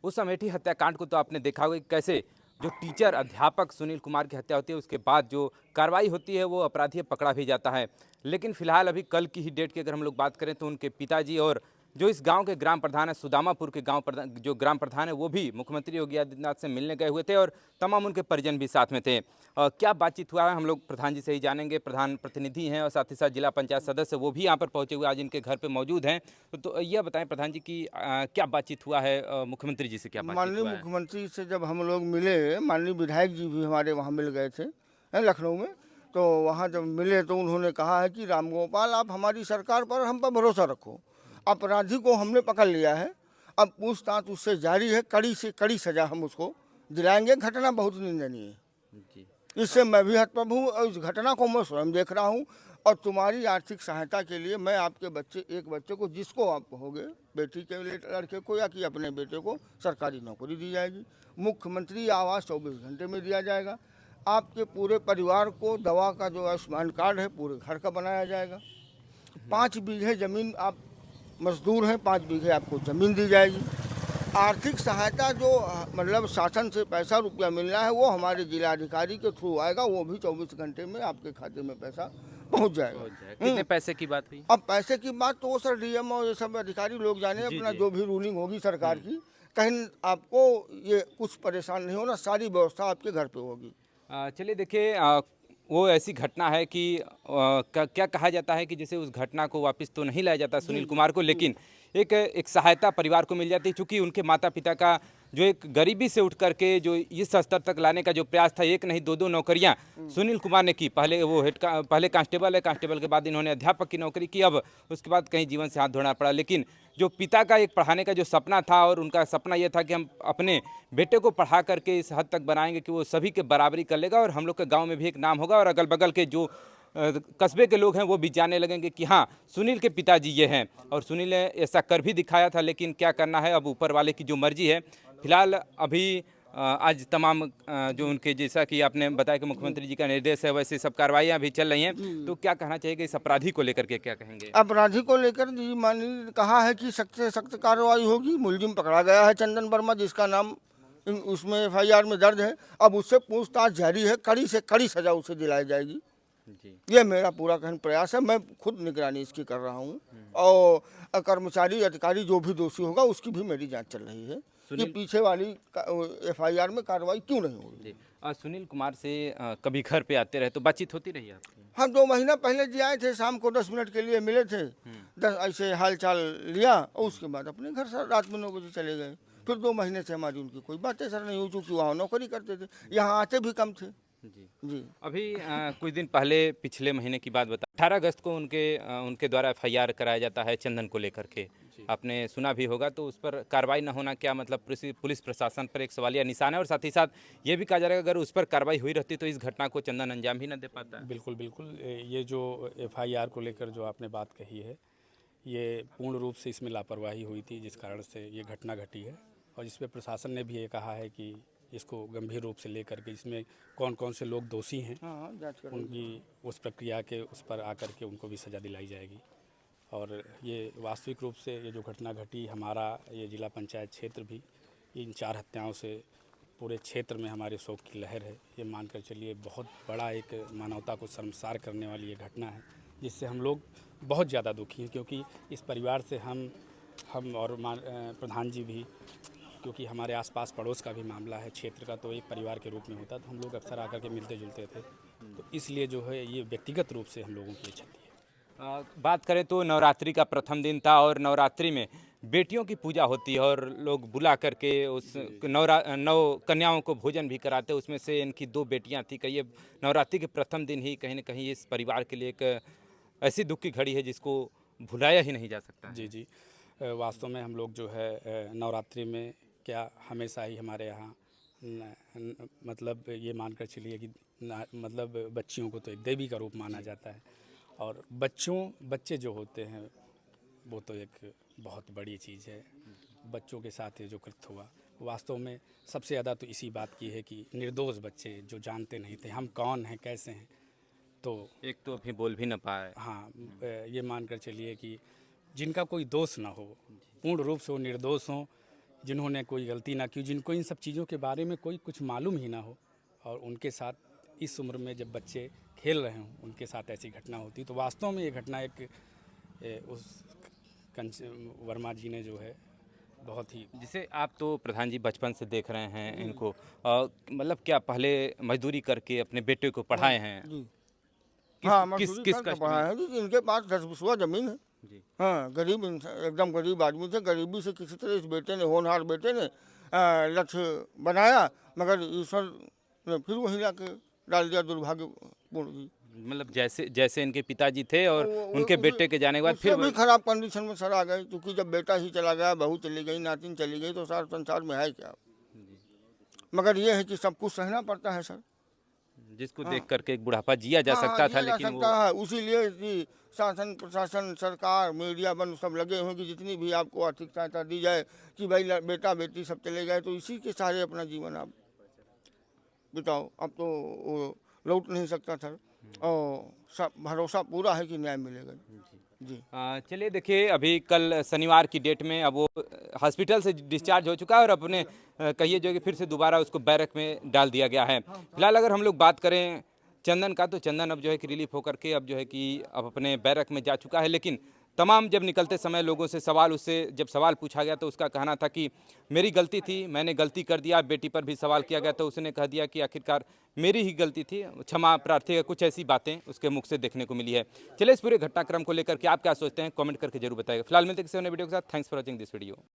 उस अमेठी हत्याकांड को तो आपने देखा होगा कि कैसे जो टीचर अध्यापक सुनील कुमार की हत्या होती है उसके बाद जो कार्रवाई होती है वो अपराधी पकड़ा भी जाता है। लेकिन फिलहाल अभी कल की ही डेट की अगर हम लोग बात करें तो उनके पिताजी और जो इस गांव के ग्राम प्रधान है सुदामापुर के गांव प्रधान जो ग्राम प्रधान है वो भी मुख्यमंत्री योगी आदित्यनाथ से मिलने गए हुए थे और तमाम उनके परिजन भी साथ में थे। क्या बातचीत हुआ है हम लोग प्रधान जी से ही जानेंगे। प्रधान प्रतिनिधि हैं और साथ ही साथ जिला पंचायत सदस्य वो भी यहाँ पर पहुंचे हुए आज इनके घर पे मौजूद हैं। तो यह बताएं प्रधान जी की क्या बातचीत हुआ है, मुख्यमंत्री जी से क्या बातचीत माननीय हुआ है? मुख्यमंत्री से जब हम लोग मिले, माननीय विधायक जी भी हमारे वहाँ मिल गए थे लखनऊ में। तो वहाँ जब मिले तो उन्होंने कहा है कि राम गोपाल आप हमारी सरकार पर हम पर भरोसा रखो, अपराधी को हमने पकड़ लिया है, अब पूछताछ उससे जारी है, कड़ी से कड़ी सजा हम उसको दिलाएंगे। घटना बहुत निंदनीय है, जी इससे मैं भी हतप्रभ हूँ और इस घटना को मैं स्वयं देख रहा हूँ। और तुम्हारी आर्थिक सहायता के लिए मैं आपके बच्चे एक बच्चे को जिसको आप कहोगे, बेटी के लड़के को या कि अपने बेटे को सरकारी नौकरी दी जाएगी। मुख्यमंत्री आवास 24 घंटे में दिया जाएगा। आपके पूरे परिवार को दवा का जो आयुष्मान कार्ड है पूरे घर का बनाया जाएगा। 5 बीघे ज़मीन, आप मजदूर हैं, 5 बीघे आपको ज़मीन दी जाएगी। आर्थिक सहायता जो मतलब शासन से पैसा रुपया मिलना है वो हमारे जिलाधिकारी के थ्रू आएगा, वो भी 24 घंटे में आपके खाते में पैसा पहुंच जाएगा। कितने पैसे की बात हुई? अब पैसे की बात तो वो सर डीएम और ये सब अधिकारी लोग जाने, जी अपना जी। जो भी रूलिंग होगी सरकार की, कहीं आपको ये कुछ परेशान नहीं होना, सारी व्यवस्था आपके घर पे होगी। चलिए देखिए, वो ऐसी घटना है कि क्या कहा जाता है कि जैसे उस घटना को वापस तो नहीं लाया जाता सुनील कुमार को, लेकिन एक एक सहायता परिवार को मिल जाती है चूँकि उनके माता पिता का जो एक गरीबी से उठ करके जो इस स्तर तक लाने का जो प्रयास था, एक नहीं दो नौकरियां सुनील कुमार ने की। पहले वो पहले कांस्टेबल है, कांस्टेबल के बाद इन्होंने अध्यापक की नौकरी की, अब उसके बाद कहीं जीवन से हाथ धोना पड़ा। लेकिन जो पिता का एक पढ़ाने का जो सपना था और उनका सपना यह था कि हम अपने बेटे को पढ़ा करके इस हद तक बनाएंगे कि वो सभी के बराबरी कर लेगा और हम लोग के गांव में भी एक नाम होगा और अगल बगल के जो कस्बे के लोग हैं वो भी जानने लगेंगे कि हाँ सुनील के पिताजी ये हैं। और सुनील ने ऐसा कर भी दिखाया था, लेकिन क्या करना है, अब ऊपर वाले की जो मर्जी है। फिलहाल अभी आज तमाम जो उनके जैसा कि आपने बताया कि मुख्यमंत्री जी का निर्देश है वैसे सब कार्रवाइयाँ भी चल रही हैं। तो क्या कहना चाहिए कि इस अपराधी को लेकर के क्या कहेंगे? अपराधी को लेकर जी माननीय कहा है कि सख्त से सख्त कार्रवाई होगी। मुलजिम पकड़ा गया है चंदन वर्मा, जिसका नाम उसमें एफआईआर में दर्ज है। अब उससे पूछताछ जारी है, कड़ी से कड़ी सजा उसे दिलाई जाएगी। जी ये मेरा पूरा कहन प्रयास है, मैं खुद निगरानी इसकी कर रहा हूँ। और कर्मचारी अधिकारी जो भी दोषी होगा उसकी भी मेरी जांच चल रही है कि सुनील पीछे वाली एफआईआर में कार्रवाई क्यों नहीं हो रही। जी सुनील कुमार से कभी घर पे आते रहे तो बातचीत होती रही आपकी? हम 2 महीना पहले जी आए थे, शाम को 10 मिनट के लिए मिले थे, 10 ऐसे हाल चाल लिया और उसके बाद अपने घर सर रात में 9 बजे चले गए। फिर 2 महीने से हमारी उनकी कोई बातें सर नहीं हुई, चूँकि वहाँ नौकरी करते थे, यहाँ आते भी कम थे। जी जी अभी कुछ दिन पहले पिछले महीने की बात बता, 18 अगस्त को उनके द्वारा एफआईआर कराया जाता है चंदन को लेकर के। आपने सुना भी होगा, तो उस पर कार्रवाई न होना क्या मतलब पुलिस प्रशासन पर एक सवालिया निशान है और साथ ही साथ ये भी कहा जा रहा है कि अगर उस पर कार्रवाई हुई रहती तो इस घटना को चंदन अंजाम ही न दे पाता। बिल्कुल बिल्कुल, ये जो एफआईआर को लेकर जो आपने बात कही है, ये पूर्ण रूप से इसमें लापरवाही हुई थी जिस कारण से ये घटना घटी है। और इस पर प्रशासन ने भी ये कहा है कि इसको गंभीर रूप से लेकर के इसमें कौन कौन से लोग दोषी हैं हाँ जांच करेंगे। उनकी उस प्रक्रिया के उस पर आकर के उनको भी सज़ा दिलाई जाएगी। और ये वास्तविक रूप से ये जो घटना घटी, हमारा ये जिला पंचायत क्षेत्र भी इन 4 हत्याओं से पूरे क्षेत्र में हमारे शोक की लहर है। ये मानकर चलिए बहुत बड़ा एक मानवता को शर्मसार करने वाली ये घटना है, जिससे हम लोग बहुत ज़्यादा दुखी हैं। क्योंकि इस परिवार से हम और प्रधान जी भी, क्योंकि हमारे आसपास पड़ोस का भी मामला है, क्षेत्र का तो एक परिवार के रूप में होता, तो हम लोग अक्सर आकर के मिलते जुलते थे। तो इसलिए जो है ये व्यक्तिगत रूप से हम लोगों की क्षति है। बात करें तो नवरात्रि का प्रथम दिन था और नवरात्रि में बेटियों की पूजा होती है और लोग बुला करके उस नौ कन्याओं को भोजन भी कराते हैं। उसमें से इनकी 2 बेटियां थी। कहिए नवरात्रि के प्रथम दिन ही कहीं ना कहीं इस परिवार के लिए एक ऐसी दुख की घड़ी है जिसको भुलाया ही नहीं जा सकता है। जी जी, वास्तव में हम लोग जो है नवरात्रि में क्या हमेशा ही हमारे यहाँ मतलब ये मानकर चलिए कि मतलब बच्चियों को तो एक देवी का रूप माना जाता है। और बच्चे जो होते हैं वो तो एक बहुत बड़ी चीज़ है। बच्चों के साथ ये जो कृत्य हुआ, वास्तव में सबसे ज़्यादा तो इसी बात की है कि निर्दोष बच्चे जो जानते नहीं थे हम कौन हैं कैसे हैं, तो एक तो अभी बोल भी ना पाए। हाँ, ये मानकर चलिए कि जिनका कोई दोष ना हो, पूर्ण रूप से वो निर्दोष हों, जिन्होंने कोई गलती ना की, जिनको इन सब चीज़ों के बारे में कोई कुछ मालूम ही ना हो, और उनके साथ इस उम्र में जब बच्चे खेल रहे हों उनके साथ ऐसी घटना होती, तो वास्तव में ये घटना उस वर्मा जी ने जो है बहुत ही। जिसे आप तो प्रधान जी बचपन से देख रहे हैं इनको, मतलब क्या पहले मजदूरी करके अपने बेटे को पढ़ाए हैं? जी किस हाँ, किस मजदूरी किस करके कष्ट पढ़ाया में? है जी, इनके पास 10 बिस्वा ज़मीन है। जी। हाँ, गरीब इंसान, एकदम गरीब आदमी थे। गरीबी से किसी तरह इस बेटे ने, होनहार बेटे ने लक्ष्य बनाया, मगर ईश्वर ने फिर वहीं लाके डाल दिया, दुर्भाग्यपूर्ण जी। मतलब जैसे जैसे इनके पिताजी थे और वो उनके बेटे के जाने के बाद उससे फिर भी खराब कंडीशन में सर आ गए, क्योंकि जब बेटा ही चला गया, बहू चली गई, नातिन चली गई, तो सारा संसार में है क्या। मगर ये है कि सब कुछ सहना पड़ता है सर। जिसको देख करके एक बुढ़ापा जिया जा हाँ, सकता था, जिया जा लेकिन सकता वो है। उसीलिए कि शासन, प्रशासन, सरकार, मीडिया बंद सब लगे हुए कि जितनी भी आपको आर्थिक सहायता दी जाए, कि भाई बेटा बेटी सब चले गए तो इसी के सहारे अपना जीवन आप बिताओ। अब तो वो लौट नहीं सकता सर, और सब भरोसा पूरा है कि न्याय मिलेगा जी। चलिए देखिए, अभी कल शनिवार की डेट में अब वो हॉस्पिटल से डिस्चार्ज हो चुका है और अपने कहिए जो कि फिर से दोबारा उसको बैरक में डाल दिया गया है। फिलहाल अगर हम लोग बात करें चंदन का, तो चंदन अब जो है कि रिलीफ होकर के अब जो है कि अब अपने बैरक में जा चुका है। लेकिन तमाम जब निकलते समय लोगों से उससे जब सवाल पूछा गया तो उसका कहना था कि मेरी गलती थी, मैंने गलती कर दिया। बेटी पर भी सवाल किया गया तो उसने कह दिया कि आखिरकार मेरी ही गलती थी, क्षमा प्रार्थी है। कुछ ऐसी बातें उसके मुख से देखने को मिली है। चलिए इस पूरे घटनाक्रम को लेकर के आप क्या सोचते हैं, कमेंट करके जरूर बताइएगा। फिलहाल मिलते हैं किसी अन्य वीडियो के साथ। Thanks for watching this video.